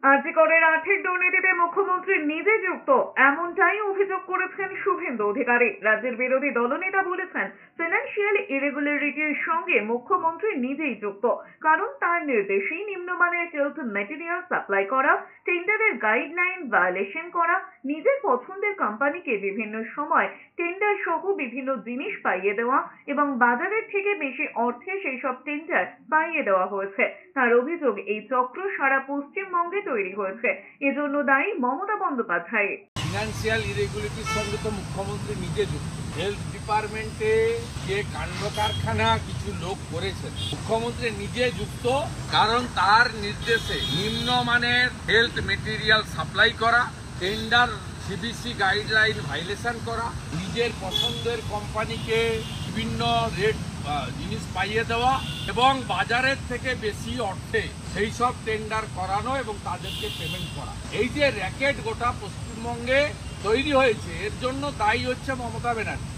আজিকরের আর্থিক দুর্নীতিতে মুখ্যমন্ত্রী নিজে যুক্ত এমনটাই অভিযোগ করেছেন শুভেন্দু অধিকারী। রাজ্যের বিরোধী দলনেতা বলেছেন, ফিনান্সিয়াল ইরেগুলারিটির সঙ্গে মুখ্যমন্ত্রী নিজেই যুক্ত, কারণ তার নির্দেশেই নিম্নমানের হেলথ ম্যাটেরিয়াল সাপ্লাই করা, টেন্ডারের গাইডলাইন ভায়োলেশন করা, নিজের পছন্দের কোম্পানিকে বিভিন্ন সময় টেন্ডার সহ বিভিন্ন জিনিস পাইয়ে দেওয়া এবং বাজারের থেকে বেশি অর্থে সেই সব টেন্ডার পাইয়ে দেওয়া হয়েছে। তার অভিযোগ, এই চক্র সারা পশ্চিমবঙ্গে তৈরি হয়েছে। এজন্য দায়ী মমতা বন্দ্যোপাধ্যায়। ফিনান্সিয়াল ইরেগুলারিটির সঙ্গে তো মুখ্যমন্ত্রী নিজে যুক্ত। হেলথ ডিপার্টমেন্টে যে কাণ্ড কারখানা কিছু লোক করেছেন, মুখ্যমন্ত্রী নিজে যুক্ত, কারণ তার নির্দেশে নিম্নমানের হেলথ মেটেরিয়াল সাপ্লাই করা, টেন্ডার সিবিসি গাইডলাইন ভায়োলেশন করা, নিজের পছন্দের কোম্পানিকে বিভিন্ন রেট জিনিস পাইয়ে দেওয়া এবং বাজারের থেকে বেশি অর্থে সেই সব টেন্ডার করানো এবং তাদেরকে পেমেন্ট করা। এই যে র্যাকেট গোটা পশ্চিমবঙ্গে তৈরি হয়েছে, এর জন্য দায়ী হচ্ছে মমতা ব্যানার্জি।